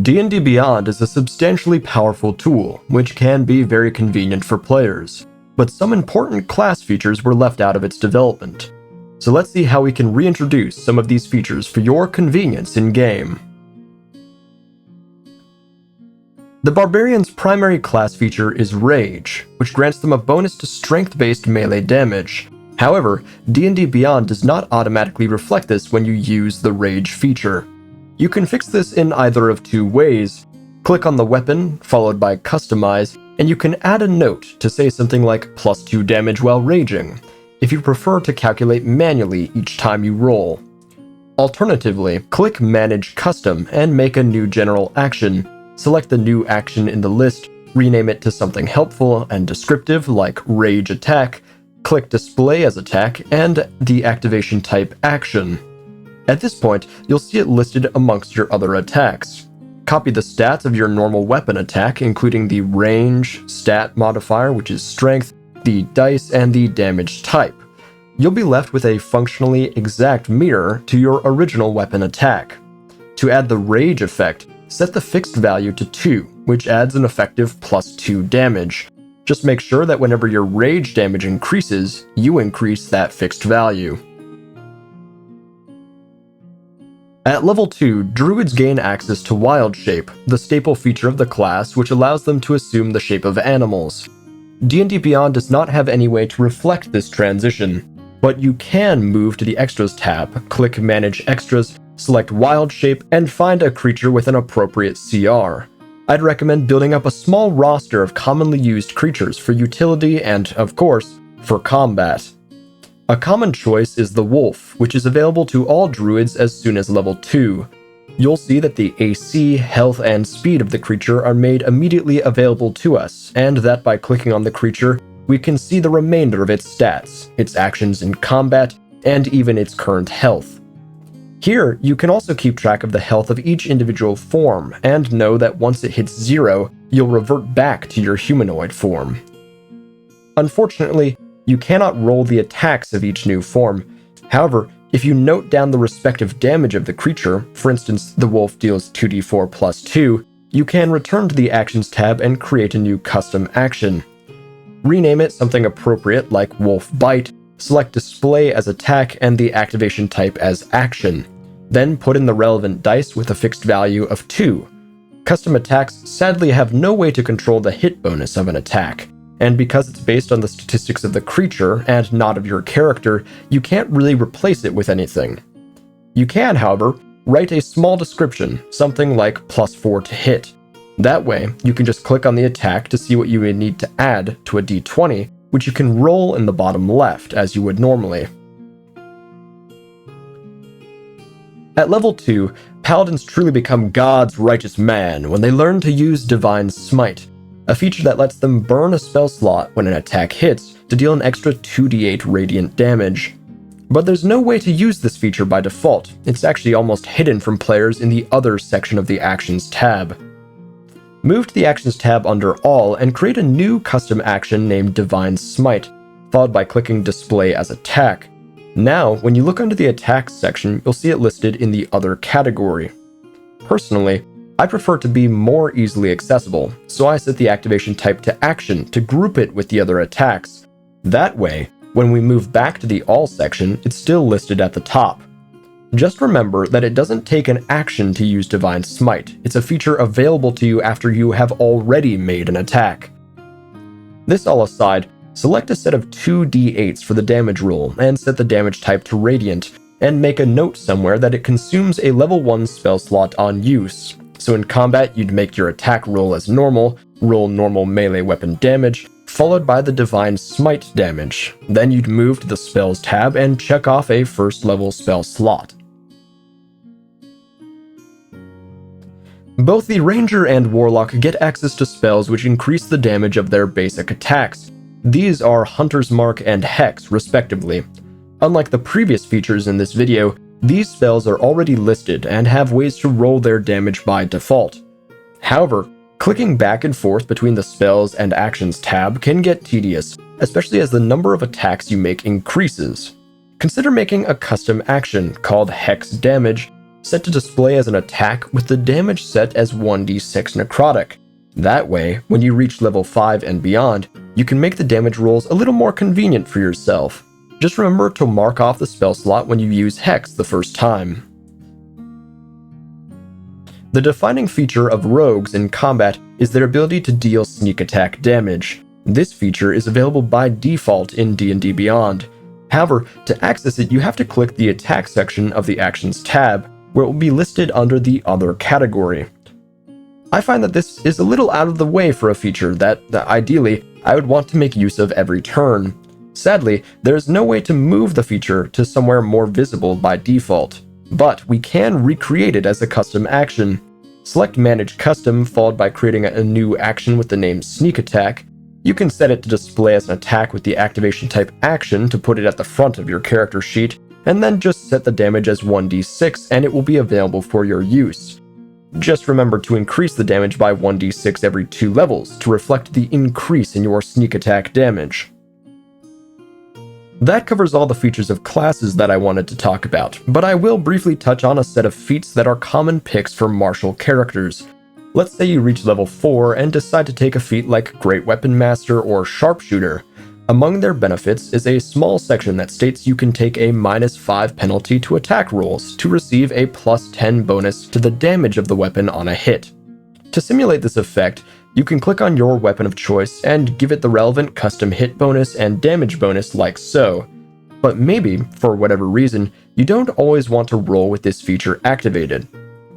D&D Beyond is a substantially powerful tool, which can be very convenient for players, but some important class features were left out of its development. So let's see how we can reintroduce some of these features for your convenience in-game. The Barbarian's primary class feature is Rage, which grants them a bonus to strength-based melee damage. However, D&D Beyond does not automatically reflect this when you use the Rage feature. You can fix this in either of two ways. Click on the weapon, followed by Customize, and you can add a note to say something like +2 damage while raging, if you prefer to calculate manually each time you roll. Alternatively, click Manage Custom and make a new general action. Select the new action in the list, rename it to something helpful and descriptive like Rage Attack, click Display as Attack, and the activation type Action. At this point, you'll see it listed amongst your other attacks. Copy the stats of your normal weapon attack, including the range, stat modifier, which is strength, the dice, and the damage type. You'll be left with a functionally exact mirror to your original weapon attack. To add the rage effect, set the fixed value to 2, which adds an effective +2 damage. Just make sure that whenever your rage damage increases, you increase that fixed value. At level 2, Druids gain access to Wild Shape, the staple feature of the class which allows them to assume the shape of animals. D&D Beyond does not have any way to reflect this transition, but you can move to the Extras tab, click Manage Extras, select Wild Shape, and find a creature with an appropriate CR. I'd recommend building up a small roster of commonly used creatures for utility and, of course, for combat. A common choice is the Wolf, which is available to all Druids as soon as level 2. You'll see that the AC, health, and speed of the creature are made immediately available to us, and that by clicking on the creature, we can see the remainder of its stats, its actions in combat, and even its current health. Here, you can also keep track of the health of each individual form, and know that once it hits 0, you'll revert back to your humanoid form. Unfortunately, you cannot roll the attacks of each new form. However, if you note down the respective damage of the creature, for instance, the wolf deals 2d4 +2, you can return to the Actions tab and create a new custom action. Rename it something appropriate like Wolf Bite, select Display as Attack and the activation type as Action. Then put in the relevant dice with a fixed value of 2. Custom attacks sadly have no way to control the hit bonus of an attack, and because it's based on the statistics of the creature and not of your character, you can't really replace it with anything. You can, however, write a small description, something like +4 to hit. That way, you can just click on the attack to see what you would need to add to a d20, which you can roll in the bottom left as you would normally. At level 2, Paladins truly become God's righteous man when they learn to use Divine Smite, a feature that lets them burn a spell slot when an attack hits to deal an extra 2d8 radiant damage. But there's no way to use this feature by default. It's actually almost hidden from players in the Other section of the Actions tab. Move to the Actions tab under All and create a new custom action named Divine Smite, followed by clicking Display as Attack. Now, when you look under the Attacks section, you'll see it listed in the Other category. Personally, I prefer to be more easily accessible, so I set the activation type to Action to group it with the other attacks. That way, when we move back to the All section, it's still listed at the top. Just remember that it doesn't take an action to use Divine Smite. It's a feature available to you after you have already made an attack. This all aside, select a set of 2d8s for the damage roll and set the damage type to Radiant, and make a note somewhere that it consumes a level 1 spell slot on use. So in combat, you'd make your attack roll as normal, roll normal melee weapon damage, followed by the Divine Smite damage. Then you'd move to the Spells tab and check off a first level spell slot. Both the Ranger and Warlock get access to spells which increase the damage of their basic attacks. These are Hunter's Mark and Hex, respectively. Unlike the previous features in this video, these spells are already listed and have ways to roll their damage by default. However, clicking back and forth between the Spells and Actions tab can get tedious, especially as the number of attacks you make increases. Consider making a custom action called Hex Damage, set to display as an attack with the damage set as 1d6 necrotic. That way, when you reach level 5 and beyond, you can make the damage rolls a little more convenient for yourself. Just remember to mark off the spell slot when you use Hex the first time. The defining feature of rogues in combat is their ability to deal sneak attack damage. This feature is available by default in D&D Beyond. However, to access it, you have to click the attack section of the Actions tab, where it will be listed under the Other category. I find that this is a little out of the way for a feature that ideally I would want to make use of every turn. Sadly, there is no way to move the feature to somewhere more visible by default, but we can recreate it as a custom action. Select Manage Custom, followed by creating a new action with the name Sneak Attack. You can set it to display as an attack with the activation type action to put it at the front of your character sheet, and then just set the damage as 1d6 and it will be available for your use. Just remember to increase the damage by 1d6 every 2 levels to reflect the increase in your sneak attack damage. That covers all the features of classes that I wanted to talk about, but I will briefly touch on a set of feats that are common picks for martial characters. Let's say you reach level 4 and decide to take a feat like Great Weapon Master or Sharpshooter. Among their benefits is a small section that states you can take a -5 penalty to attack rolls to receive a +10 bonus to the damage of the weapon on a hit. To simulate this effect, you can click on your weapon of choice and give it the relevant custom hit bonus and damage bonus like so. But maybe, for whatever reason, you don't always want to roll with this feature activated.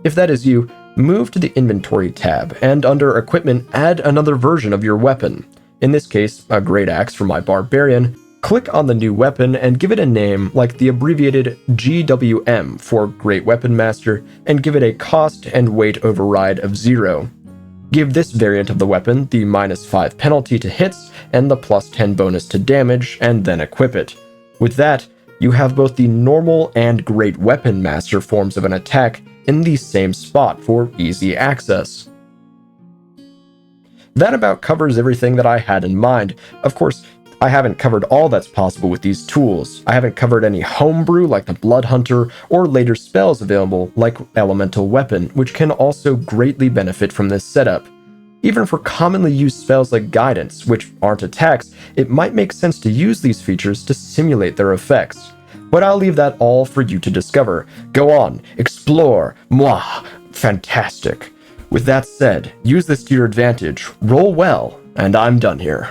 If that is you, move to the Inventory tab and under Equipment add another version of your weapon. In this case, a Great Axe for my Barbarian. Click on the new weapon and give it a name like the abbreviated GWM for Great Weapon Master and give it a cost and weight override of 0. Give this variant of the weapon the -5 penalty to hits and the +10 bonus to damage, and then equip it. With that, you have both the normal and Great Weapon Master forms of an attack in the same spot for easy access. That about covers everything that I had in mind. Of course, I haven't covered all that's possible with these tools. I haven't covered any homebrew like the Blood Hunter, or later spells available like Elemental Weapon, which can also greatly benefit from this setup. Even for commonly used spells like Guidance, which aren't attacks, it might make sense to use these features to simulate their effects. But I'll leave that all for you to discover. Go on, explore, mwah, fantastic. With that said, use this to your advantage, roll well, and I'm done here.